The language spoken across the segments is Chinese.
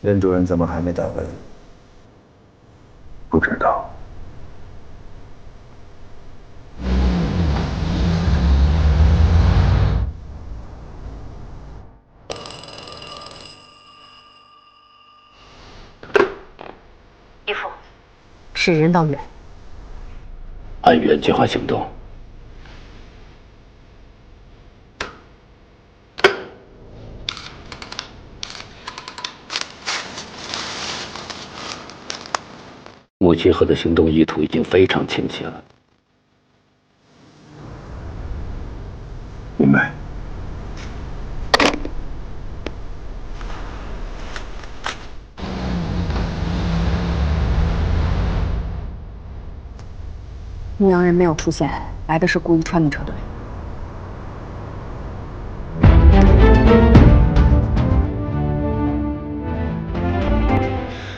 任主任怎么还没打回来？不知道。义父，是人道远。按原计划行动。穆齐赫的行动意图已经非常清晰了。明白。牧羊人没有出现，来的是顾一川的车队。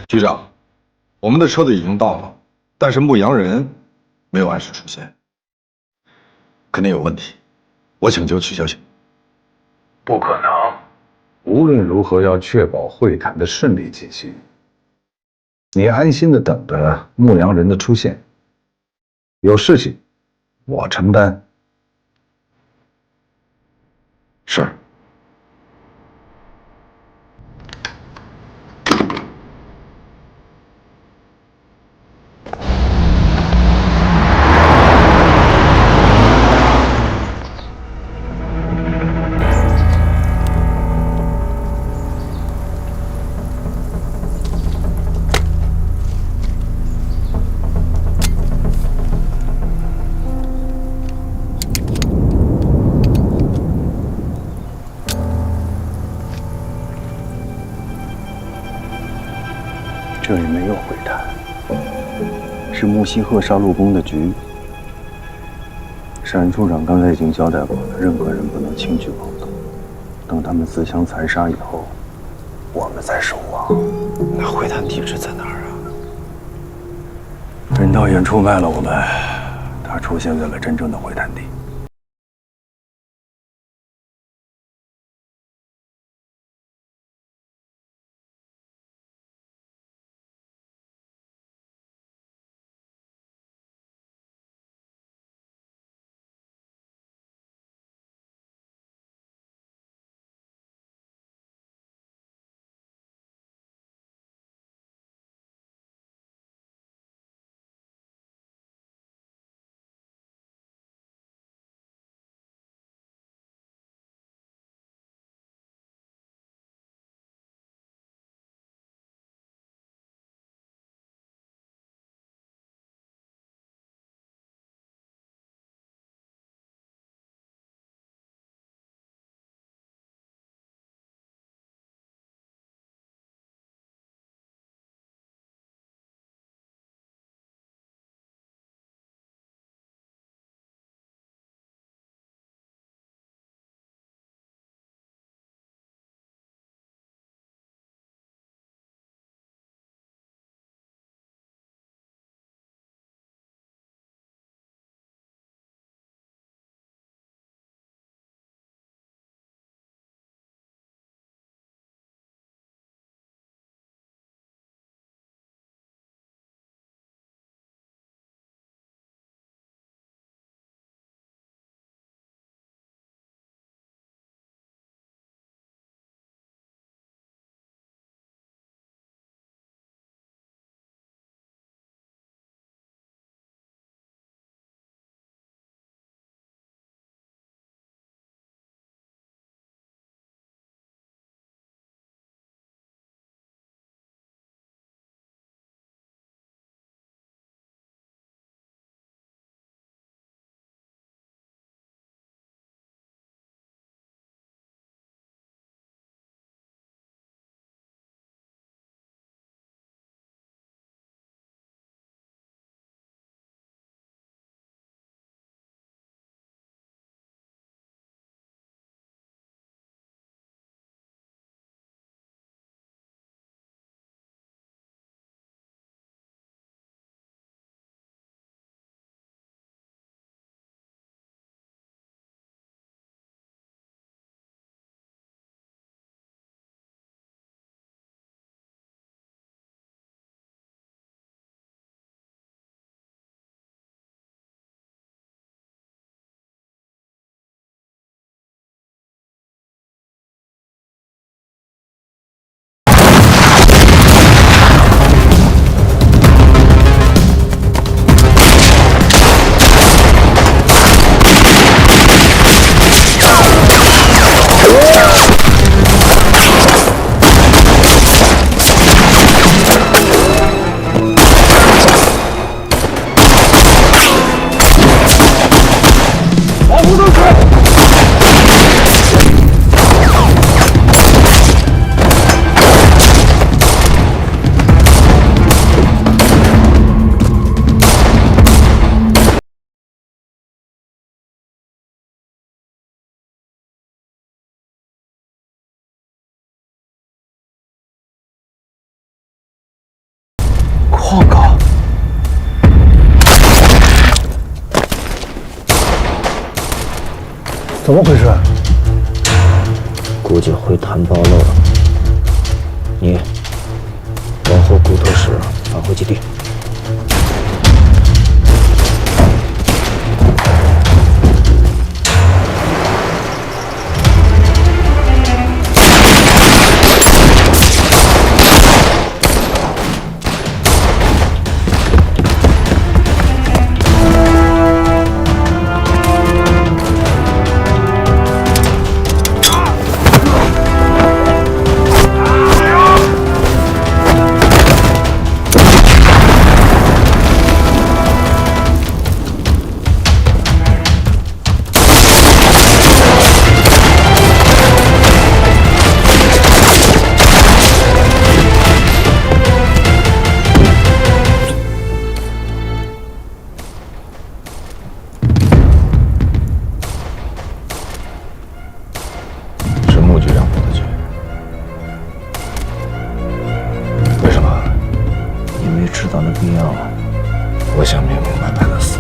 局长，我们的车队已经到了，但是牧羊人没有按时出现，肯定有问题。我请求取消行动。不可能。无论如何要确保会谈的顺利进行。你安心的等着牧羊人的出现，有事情我承担。是。这里没有会谈，是木西赫杀戮宫的局。沈处长刚才已经交代过了，任何人不能轻举妄动。等他们自相残杀以后，我们再守望。那会谈地址在哪儿啊？任道远出卖了我们，他出现在了真正的会谈地。报告。怎么回事？估计会谈暴露了。你往后骨头室返回基地。是穆局让我的局，为什么？也没知道的必要。我想明明白白的死。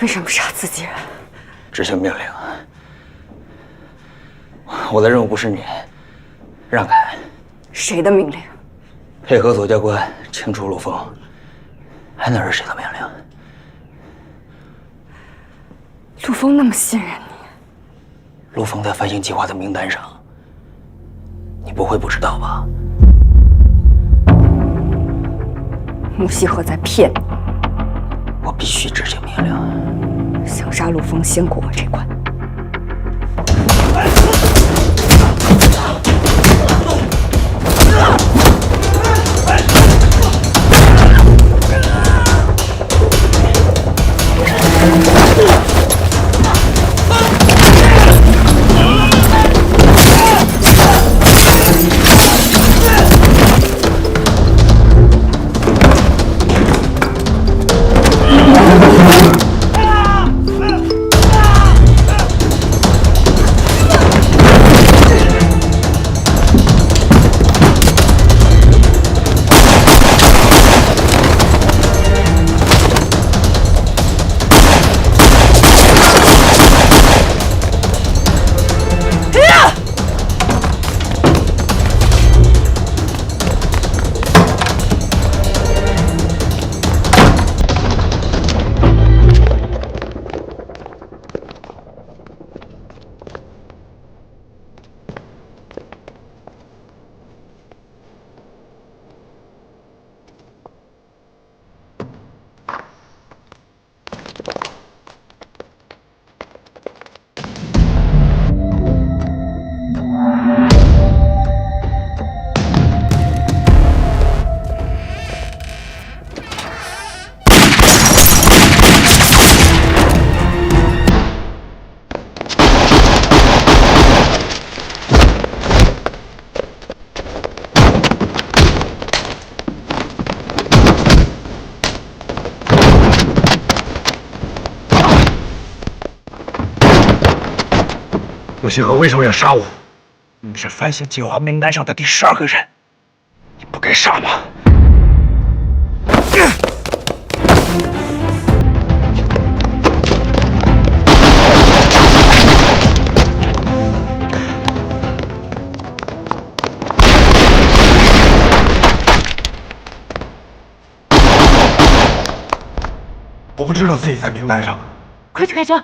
为什么杀自己人？执行命令。我的任务不是你，让开。谁的命令？配合左教官清除陆枫。还能是谁的命令？陆枫那么信任你，陆枫在反省计划的名单上，你不会不知道吧？穆西河在骗你。我必须执行命令。想杀陆枫，先过我这关。陆星河为什么要杀我？你是反省计划名单上的第12个人，你不该杀吗？我不知道自己在名单上。快去开车！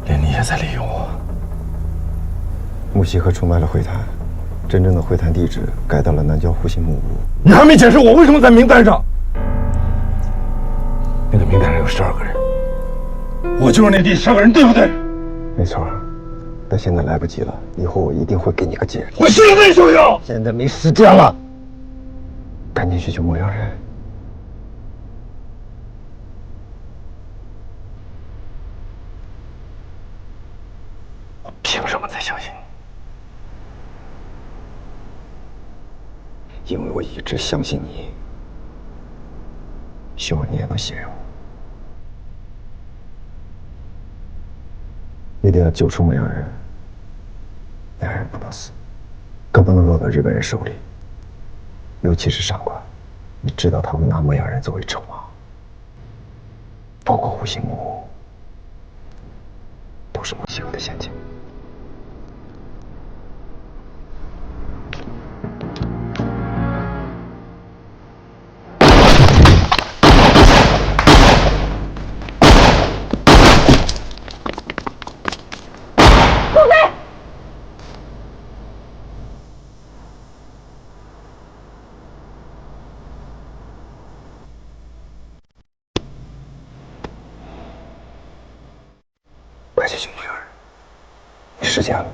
连你也在利用我。木西河出卖了会谈，真正的会谈地址改到了南郊户型木屋。你还没解释我为什么在名单上？那个名单上有12个人，我就是那第12个人，对不对？没错，但现在来不及了，以后我一定会给你个解释。我现在就要！现在没时间了，赶紧去救牧羊人。我凭什么再相信你？因为我一直相信你，希望你也能信任我。一定要救出牧羊人，两人不能死，更不能落到日本人手里。尤其是上官，你知道他们拿牧羊人作为筹码，包括户型木屋，都是木西河的陷阱。快去救牧羊人，没时间了。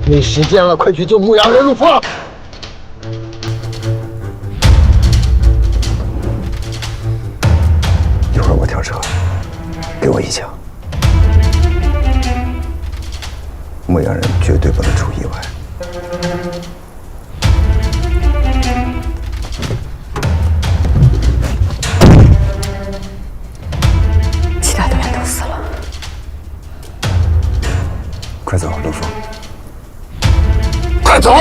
没时间了，快去救牧羊人，陆峰！一会儿我跳车，给我一枪。牧羊人绝对不能出意外。其他队员都死了。快走，陆峰！快走！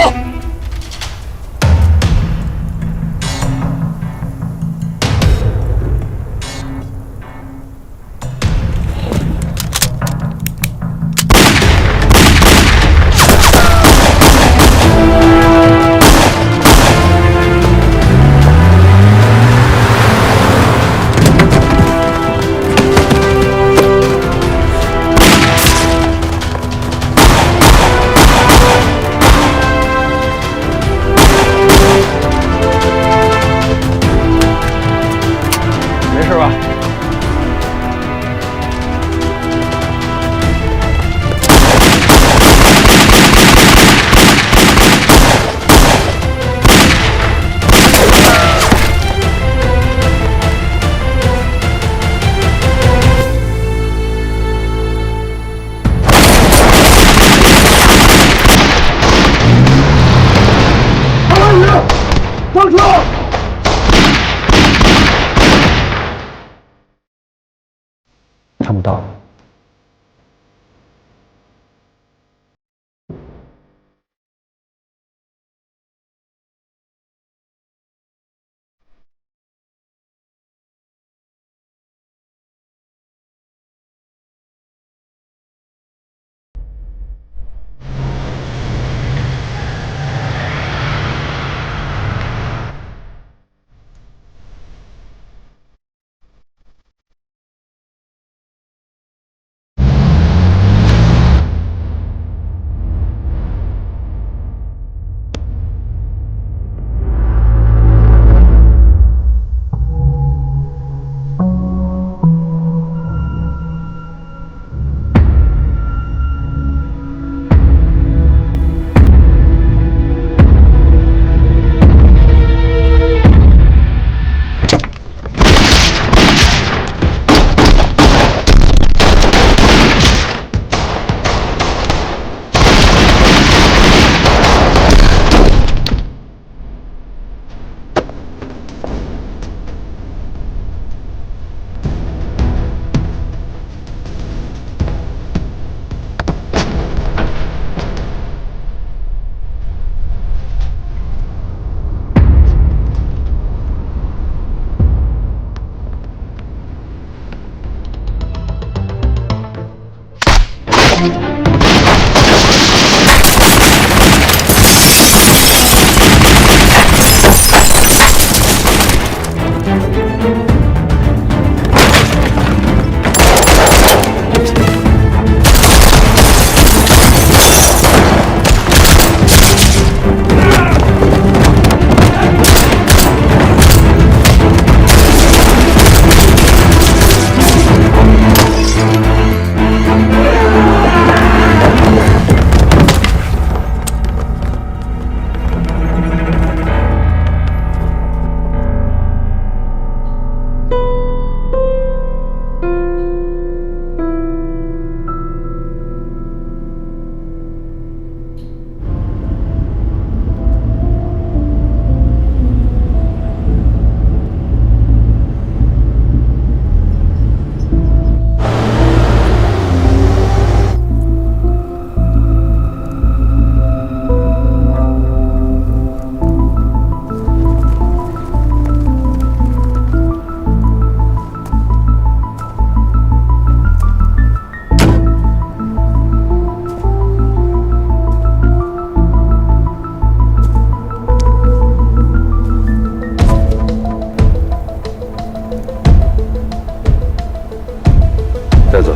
带走。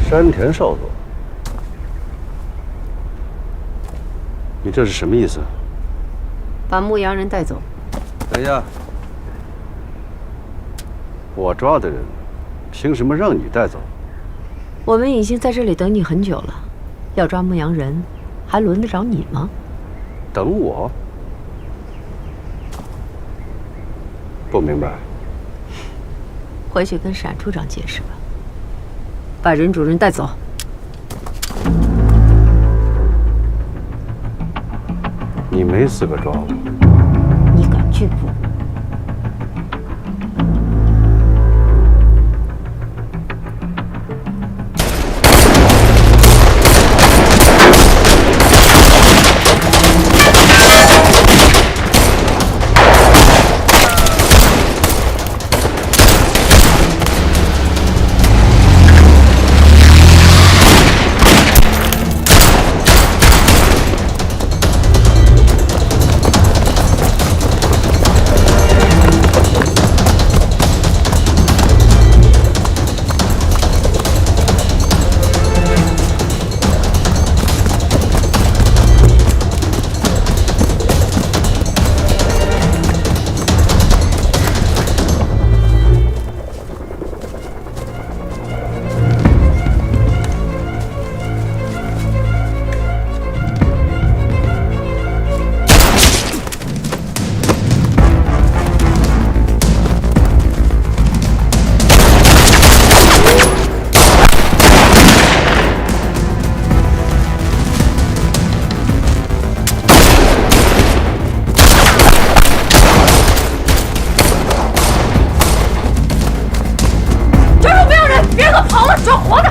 山田少佐，你这是什么意思？把牧羊人带走。等一下，我抓的人，凭什么让你带走？我们已经在这里等你很久了，要抓牧羊人，还轮得着你吗？等我？不明白。回去跟闪处长解释吧。把任主任带走。你没资格抓我。你敢拒捕？抓活的！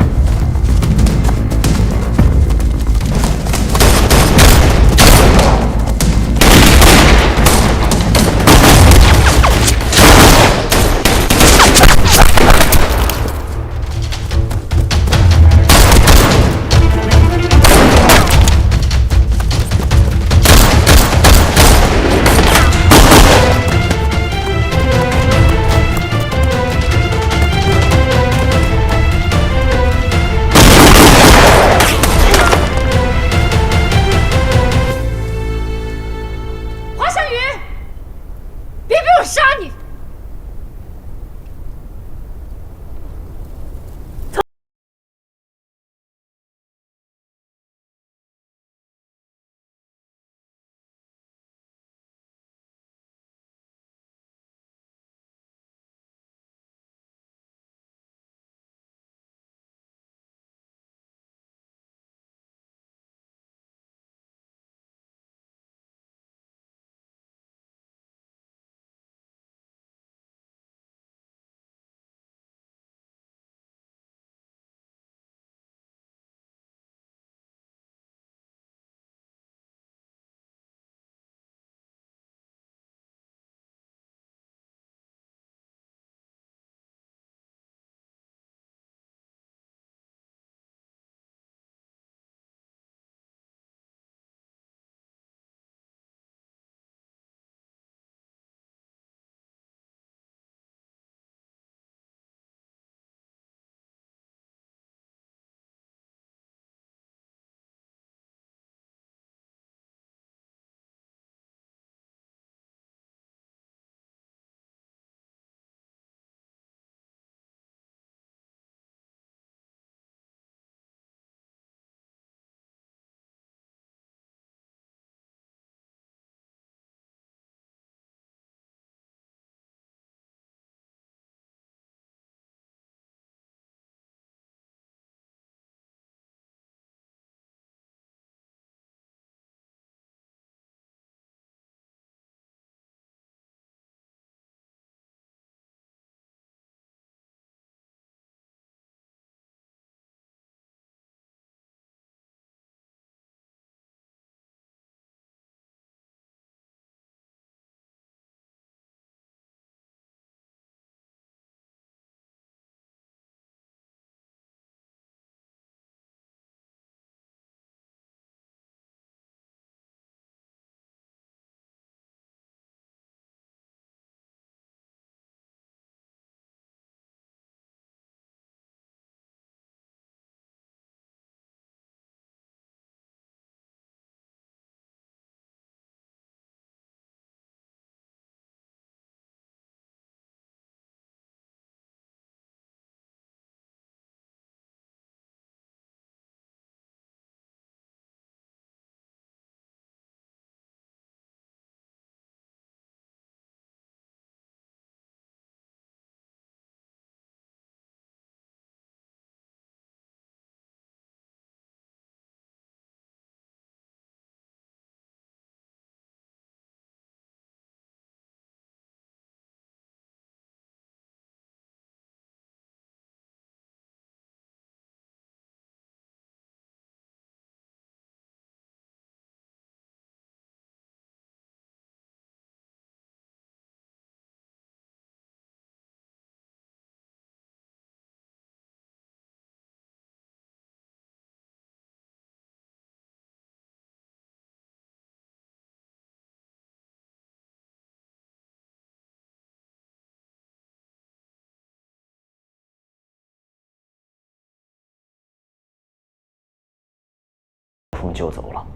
峰救走了。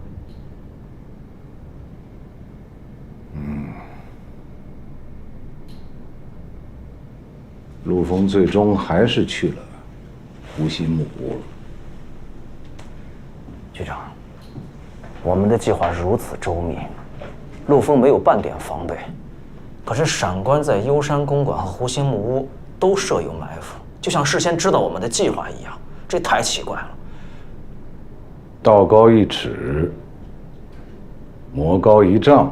陆枫最终还是去了湖心木屋了。局长，我们的计划如此周密，陆枫没有半点防备，可是闪官在幽山公馆和湖心木屋都设有埋伏，就像事先知道我们的计划一样，这太奇怪了。道高一尺，魔高一丈。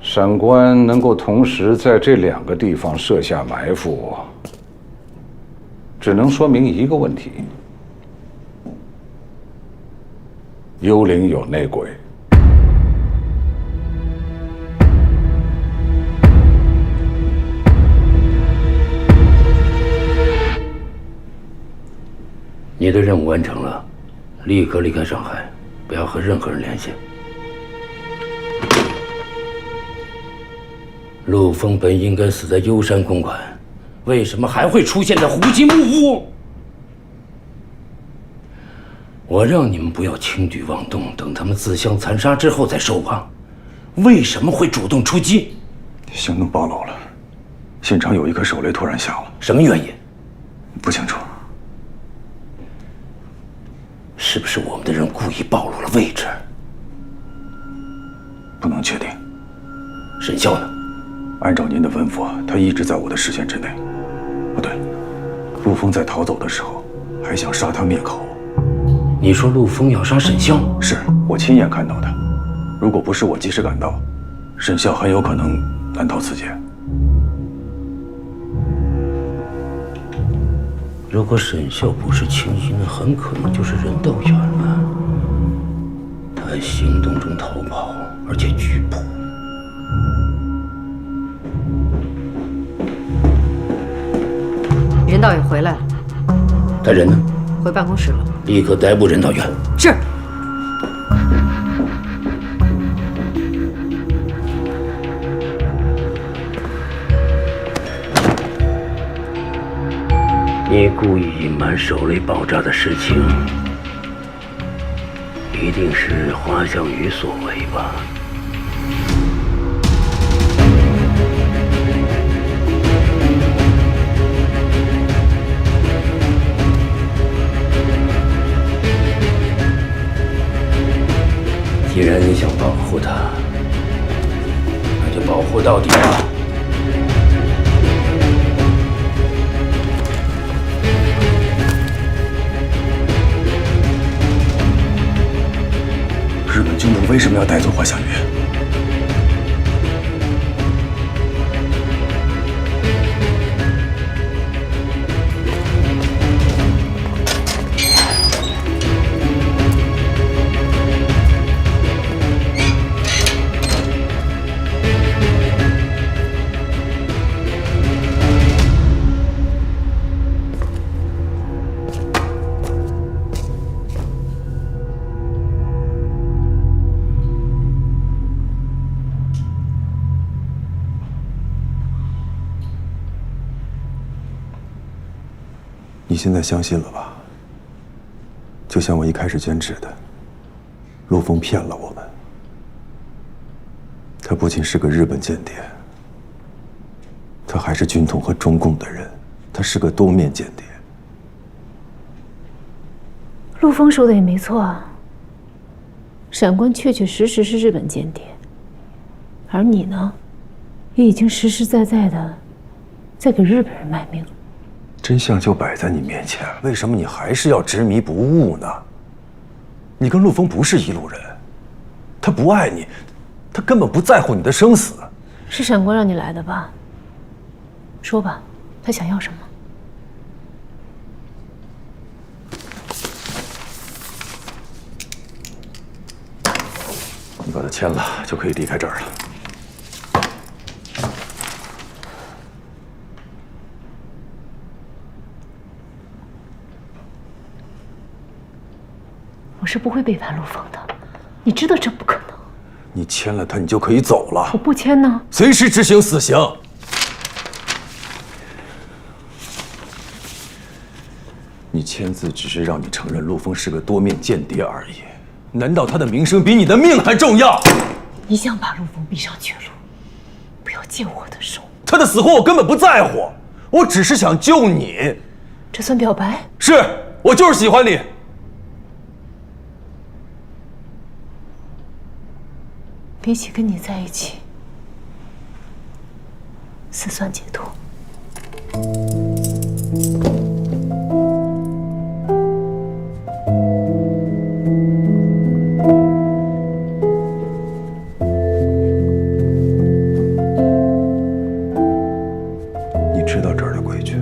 闪官能够同时在这2个地方设下埋伏，只能说明一个问题：幽灵有内鬼。你的任务完成了，立刻离开上海，不要和任何人联系。陆枫本应该死在幽山公馆，为什么还会出现在湖心木屋？我让你们不要轻举妄动，等他们自相残杀之后再收网。为什么会主动出击？行动暴露了，现场有一颗手雷突然响了，什么原因？不清楚。是不是我们的人故意暴露了位置？不能确定。沈啸呢？按照您的吩咐，他一直在我的视线之内。不对，陆枫在逃走的时候还想杀他灭口。你说陆枫要杀沈啸？是我亲眼看到的。如果不是我及时赶到，沈啸很有可能难逃此劫。如果沈啸不是青衣，那很可能就是任道远了。他在行动中逃跑，而且拒捕。任道远回来了，他人呢？回办公室了。立刻逮捕任道远。是。你故意隐瞒手雷爆炸的事情，一定是华向宇所为吧？既然你想保护他，那就保护到底吧。日本军部为什么要带走华向宇？你现在相信了吧？就像我一开始坚持的，陆枫骗了我们。他不仅是个日本间谍，他还是军统和中共的人，他是个多面间谍。陆枫说的也没错啊，闪官确确实实是日本间谍，而你呢，也已经实实在在的在给日本人卖命。真相就摆在你面前，为什么你还是要执迷不悟呢？你跟陆枫不是一路人，他不爱你，他根本不在乎你的生死。是闪官让你来的吧？说吧，他想要什么？你把他签了，就可以离开这儿了。我是不会背叛陆枫的，你知道这不可能。你签了他，你就可以走了。我不签呢，随时执行死刑。你签字只是让你承认陆枫是个多面间谍而已，难道他的名声比你的命还重要？你想把陆枫逼上绝路，不要借我的手。他的死活我根本不在乎，我只是想救你。这算表白？是，我就是喜欢你。比起跟你在一起，死算解脱。你知道这儿的规矩，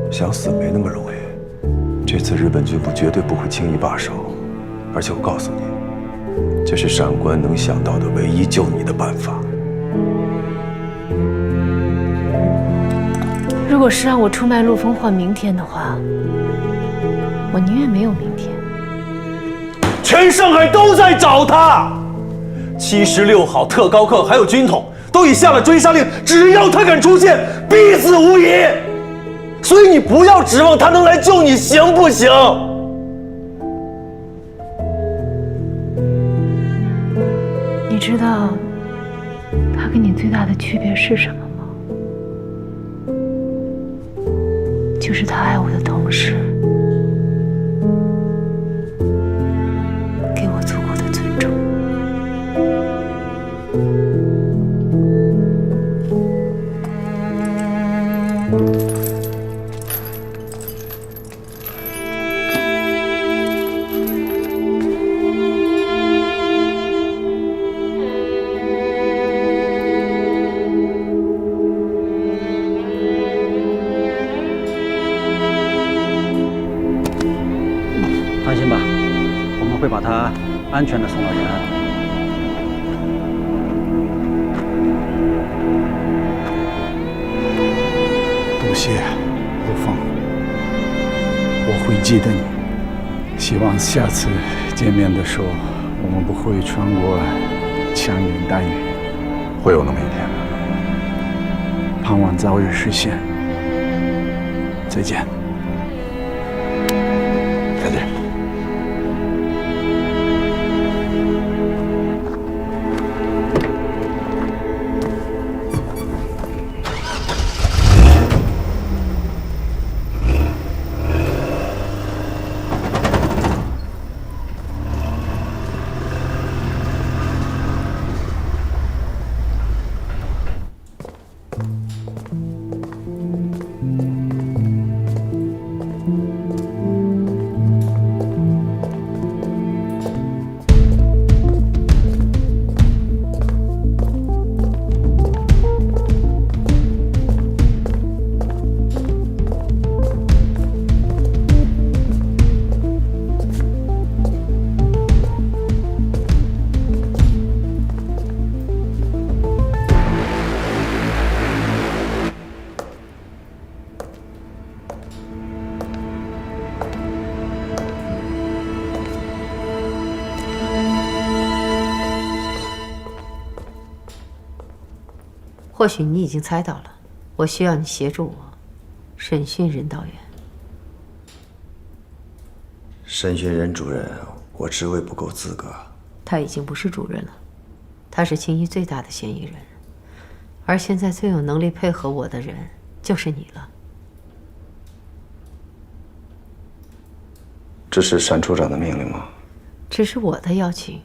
想死没那么容易。这次日本军部绝对不会轻易罢手，而且我告诉你，这是闪官能想到的唯一救你的办法。如果是让我出卖陆枫换明天的话，我宁愿没有明天。全上海都在找他，76号特高课还有军统都已下了追杀令，只要他敢出现，必死无疑。所以你不要指望他能来救你，行不行？你知道他跟你最大的区别是什么吗？就是他爱我的同时，给我足够的尊重。放心吧，我们会把他安全的送到延安。多谢陆枫，我会记得你。希望下次见面的时候，我们不会穿过枪林弹雨。会有那么一天。盼望早日实现。再见。再见。或许你已经猜到了，我需要你协助我审讯任道远。审讯任主任，我职位不够资格。他已经不是主任了，他是青衣最大的嫌疑人，而现在最有能力配合我的人就是你了。这是单处长的命令吗？只是我的邀请，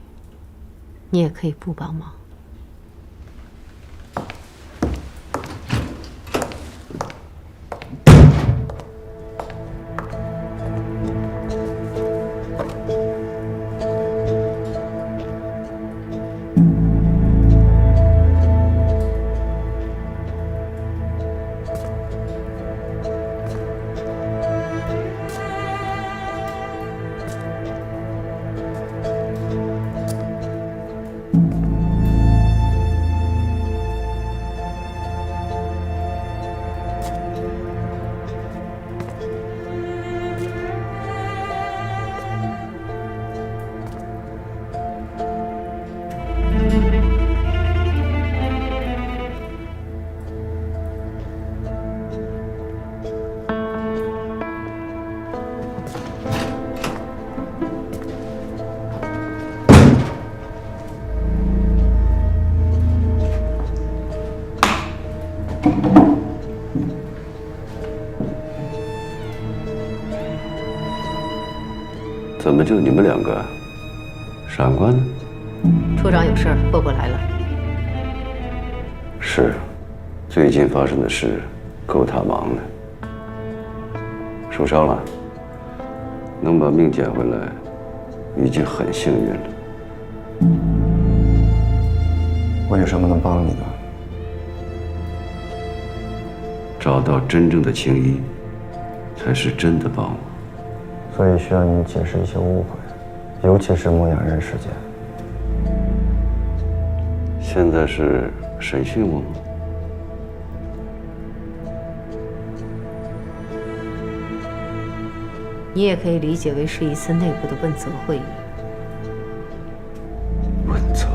你也可以不帮忙。怎么就你们两个？闪官呢？处长有事儿，伯伯来了。是，最近发生的事够他忙的。受伤了，能把命捡回来，已经很幸运了。我有什么能帮你的？找到真正的青衣，才是真的帮我。所以需要你解释一些误会，尤其是牧羊人事件。现在是审讯我吗？你也可以理解为是一次内部的问责会议。问责？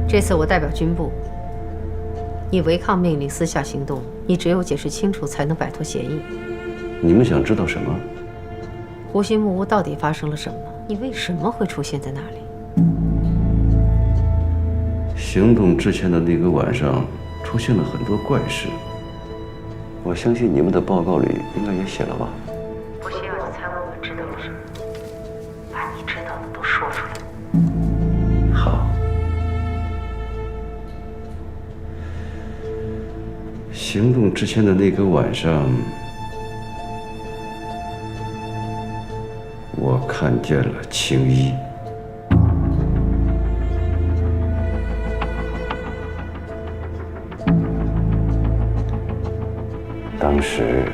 这次我代表军部，你违抗命令私下行动，你只有解释清楚，才能摆脱嫌疑。你们想知道什么？湖心木屋到底发生了什么？你为什么会出现在那里？行动之前的那个晚上，出现了很多怪事。我相信你们的报告里应该也写了吧？不需要你猜我们知道了什么，把你知道的都说出来。好。行动之前的那个晚上，我看见了青衣。当时，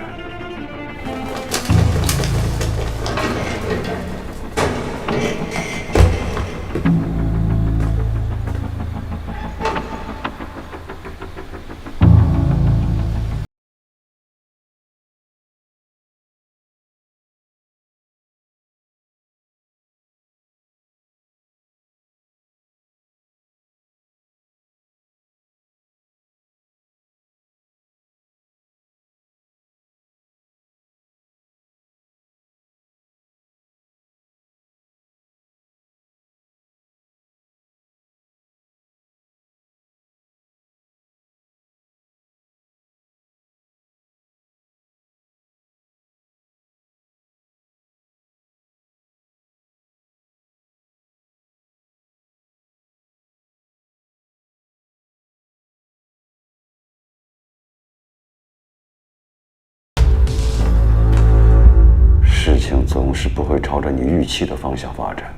事情总是不会朝着你预期的方向发展，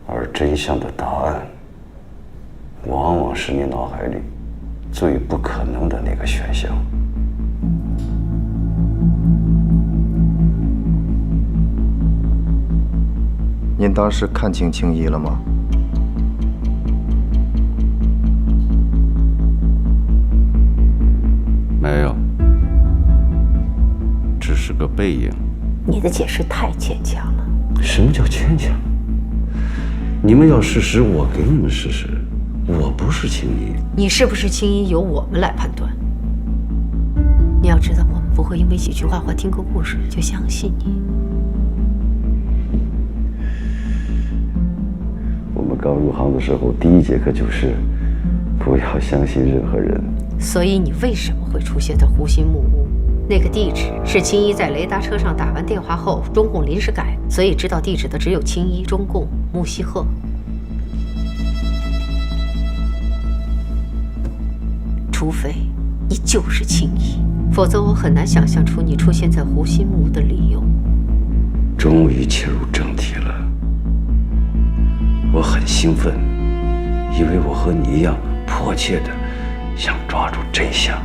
而真相的答案，往往是你脑海里最不可能的那个选项。您当时看清青衣了吗？没有，只是个背影。你的解释太牵强了。什么叫牵强？你们要事实，我给你们事实。我不是青衣。你是不是青衣，由我们来判断。你要知道，我们不会因为几句话或听个故事就相信你。我们刚入行的时候，第一节课就是不要相信任何人。所以你为什么会出现在湖心木屋？那个地址是青衣在雷达车上打完电话后，中共临时改，所以知道地址的只有青衣、中共、木西鹤。除非你就是青衣，否则我很难想象出你出现在湖心木屋的理由。终于切入正题了，我很兴奋，因为我和你一样迫切的想抓住真相。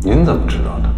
您怎么知道的？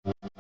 了。